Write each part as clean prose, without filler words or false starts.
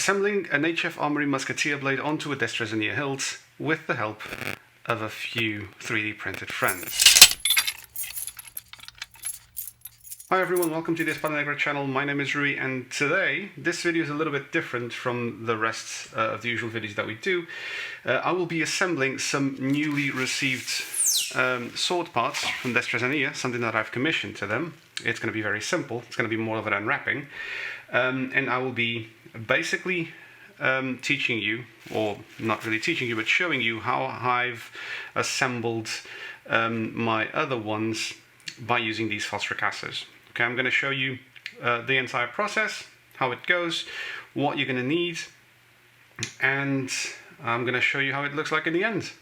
Assembling an HF Armory Musketeer blade onto a Destrezania hilt with the help of a few 3D printed friends. Hi everyone, welcome to the Espada Negra channel. My name is Rui, and today this video is a little bit different from the rest of the usual videos that we do. I will be assembling some newly received sword parts from Destrezania, something that I've commissioned to them. It's going to be very simple. It's going to be more of an unwrapping, and I will be basically teaching you, or not really teaching you, but showing you how I've assembled my other ones by using these false ricassos. Okay, I'm going to show you the entire process, how it goes, what you're going to need, and I'm going to show you how it looks like in the end.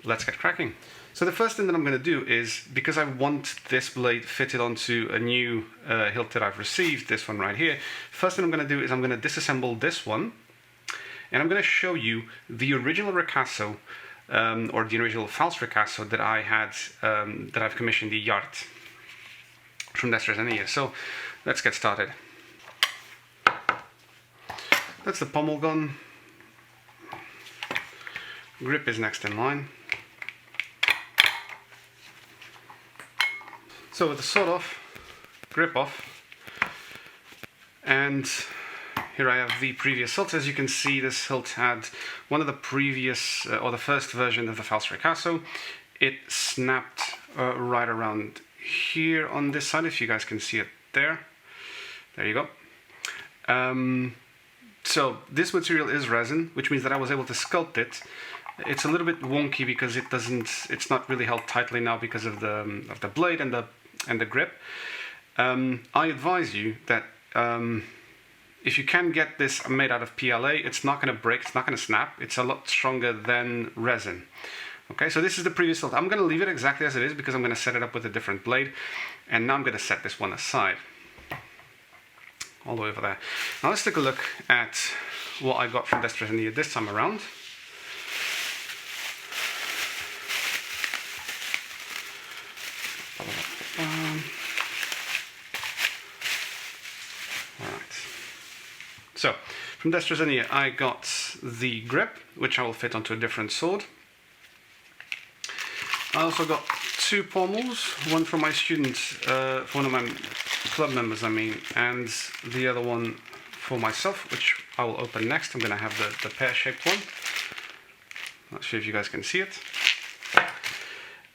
Let's get cracking. So the first thing that I'm going to do is, because I want this blade fitted onto a new hilt that I've received, this one right here, first thing I'm going to do is I'm going to disassemble this one, and I'm going to show you the original ricasso, or the original false ricasso that I had, that I've commissioned the Hilt from Destrezania. So let's get started. That's the pommel gun. Grip is next in line. So with the sword off, grip off, and here I have the previous hilt. As you can see, this hilt had one of the previous, or the first version of the false ricasso. It snapped right around here on this side, if you guys can see it there. There you go. So this material is resin, which means that I was able to sculpt it. It's a little bit wonky because it's not really held tightly now because of the blade and the grip. I advise you that if you can get this made out of PLA, it's not going to break, it's not going to snap. It's a lot stronger than resin. Okay, so this is the previous hilt. I'm going to leave it exactly as it is because I'm going to set it up with a different blade. And now I'm going to set this one aside. All the way over there. Now let's take a look at what I got from Destrezania this time around. Alright. So, from Destrezania I got the grip, which I will fit onto a different sword. I also got two pommels, one for my student, for one of my club members I mean, and the other one for myself, which I will open next. I'm going to have the pear-shaped one. Not sure if you guys can see it.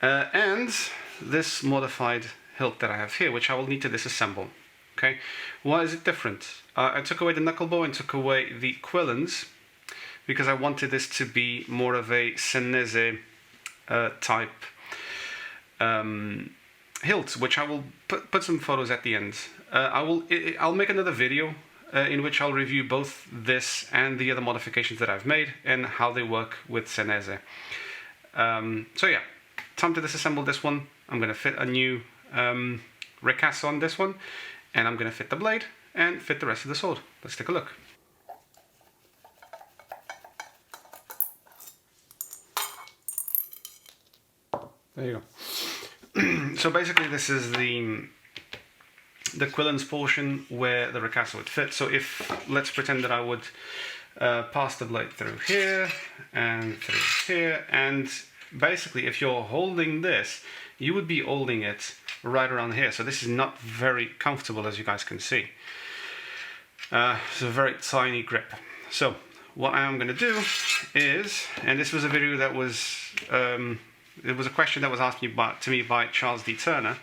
And this modified hilt that I have here, which I will need to disassemble. Okay, why is it different? I took away the knuckle bow and took away the quillons because I wanted this to be more of a Senese type hilt, which I will put some photos at the end. I'll make another video in which I'll review both this and the other modifications that I've made and how they work with Senese. So yeah, time to disassemble this one. I'm going to fit a new ricasso on this one, and I'm going to fit the blade and fit the rest of the sword. Let's take a look. There you go. So basically this is the quillons portion where the ricasso would fit. So if, let's pretend that I would pass the blade through here and through here, and basically if you're holding this, you would be holding it right around here. So this is not very comfortable, as you guys can see. It's a very tiny grip. So what I am going to do is, and this was a video that was, it was a question that was asked to me by Charles D. Turner.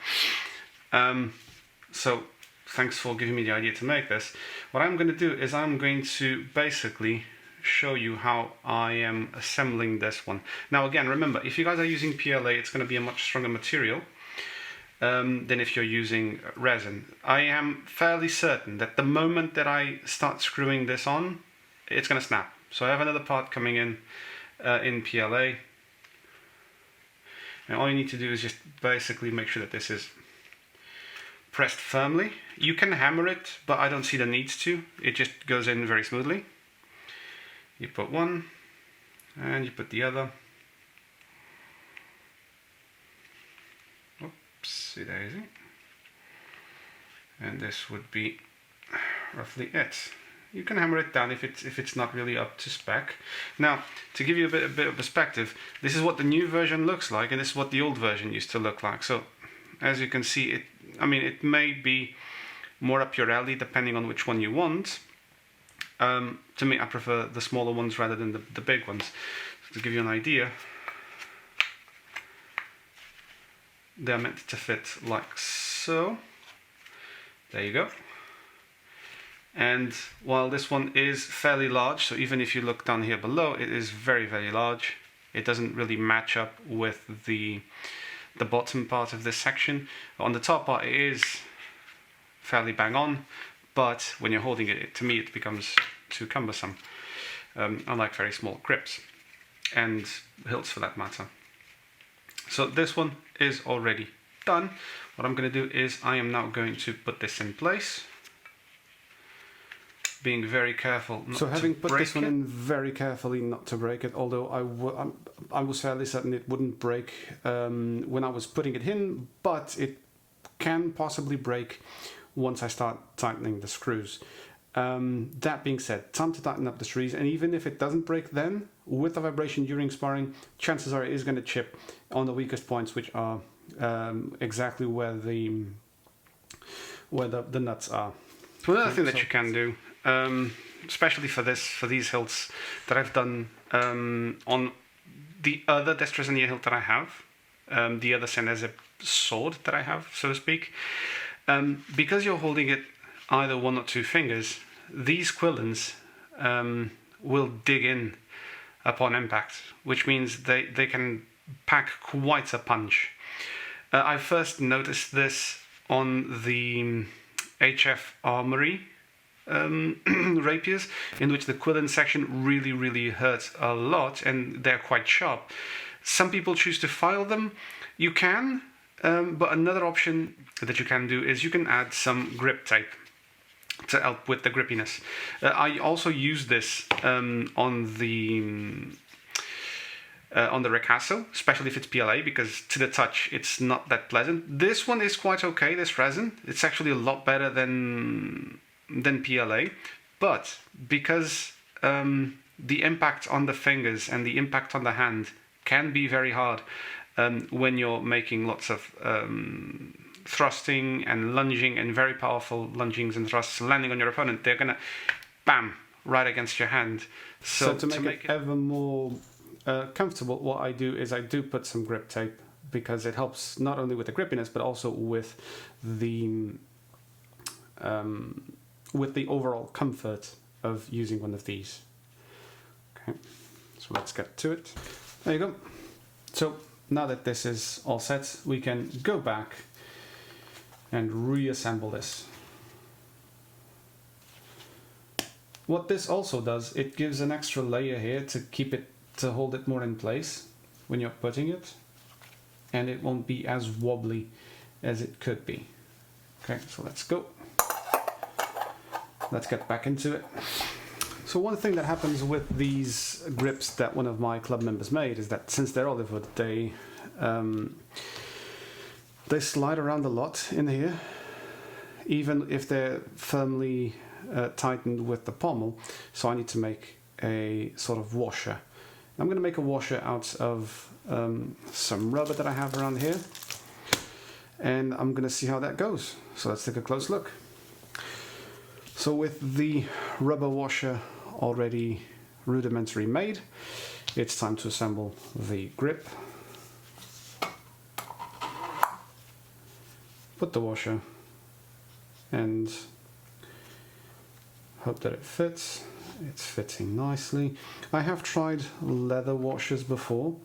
So thanks for giving me the idea to make this. What I'm going to do is I'm going to basically show you how I am assembling this one. Now again, remember, if you guys are using PLA, it's going to be a much stronger material than if you're using resin. I am fairly certain that the moment that I start screwing this on, it's going to snap. So I have another part coming in PLA. And all you need to do is just basically make sure that this is pressed firmly. You can hammer it, but I don't see the need to. It just goes in very smoothly. You put one, and you put the other. Oopsie daisy. And this would be roughly it. you can hammer it down if it's not really up to spec. Now, to give you a bit of perspective, this is what the new version looks like, and this is what the old version used to look like. So, as you can see, it may be more up your alley depending on which one you want. To me, I prefer the smaller ones rather than the big ones. So to give you an idea, they're meant to fit like so. There you go. And while this one is fairly large, so even if you look down here below, it is very, very large. It doesn't really match up with the bottom part of this section. On the top part, it is fairly bang on, but when you're holding it, to me, it becomes too cumbersome. I like very small grips, and hilts for that matter. So this one is already done. What I'm going to do is I am now going to put this in place, being very careful not to break it. So having put this one in very carefully not to break it, although I was fairly certain it wouldn't break when I was putting it in, but it can possibly break once I start tightening the screws. That being said, time to tighten up the screws, and even if it doesn't break then, with the vibration during sparring, chances are it is going to chip on the weakest points, which are exactly where the nuts are. So another thing that you can do, especially for these hilts that I've done on the other Destrezania hilt that I have, the other Senese sword that I have, so to speak, because you're holding it either one or two fingers, these quillons will dig in upon impact, which means they can pack quite a punch. I first noticed this on the HF Armory rapiers, in which the quillon section really hurts a lot, and they're quite sharp. Some people choose to file them. You can, but another option that you can do is you can add some grip tape to help with the grippiness. I also use this on the ricasso, especially if it's PLA, because to the touch it's not that pleasant. This one is quite okay, this resin. It's actually a lot better than PLA, but because the impact on the fingers and the impact on the hand can be very hard when you're making lots of thrusting and lunging, and very powerful lungings and thrusts landing on your opponent, they're gonna bam right against your hand. So to make it ever more comfortable, what I do is I do put some grip tape, because it helps not only with the grippiness but also with the overall comfort of using one of these. Okay, so let's get to it. There you go. So now that this is all set, we can go back and reassemble this. What this also does, it gives an extra layer here to hold it more in place when you're putting it, and it won't be as wobbly as it could be. Okay, so let's go. Let's get back into it. So one thing that happens with these grips that one of my club members made is that since they're olive wood, they slide around a lot in here, even if they're firmly tightened with the pommel. So I need to make a sort of washer. I'm going to make a washer out of some rubber that I have around here, and I'm going to see how that goes. So let's take a close look. So with the rubber washer already rudimentary made, it's time to assemble the grip. Put the washer and hope that it fits. It's fitting nicely. I have tried leather washers before,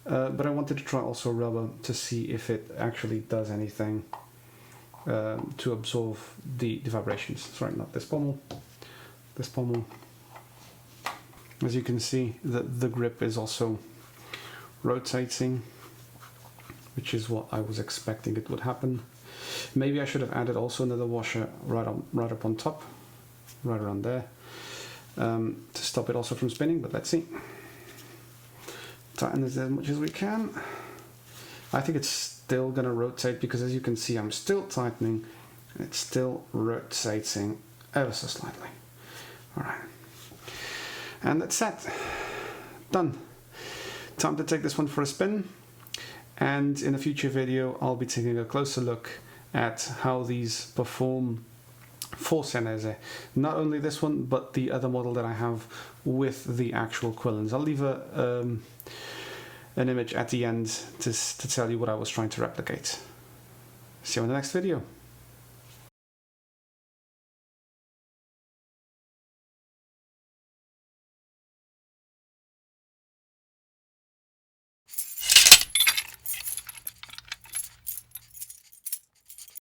but I wanted to try also rubber to see if it actually does anything to absorb the vibrations. Sorry, not this pommel. This pommel. As you can see, the grip is also rotating, which is what I was expecting it would happen. Maybe I should have added also another washer right up on top, right around there, to stop it also from spinning, but let's see. Tighten this as much as we can. I think it's still going to rotate, because as you can see, I'm still tightening, and it's still rotating ever so slightly. Alright. And that's that. Done. Time to take this one for a spin. And in a future video, I'll be taking a closer look at how these perform for Senese. Not only this one, but the other model that I have with the actual quillons. I'll leave an image at the end to tell you what I was trying to replicate. See you in the next video.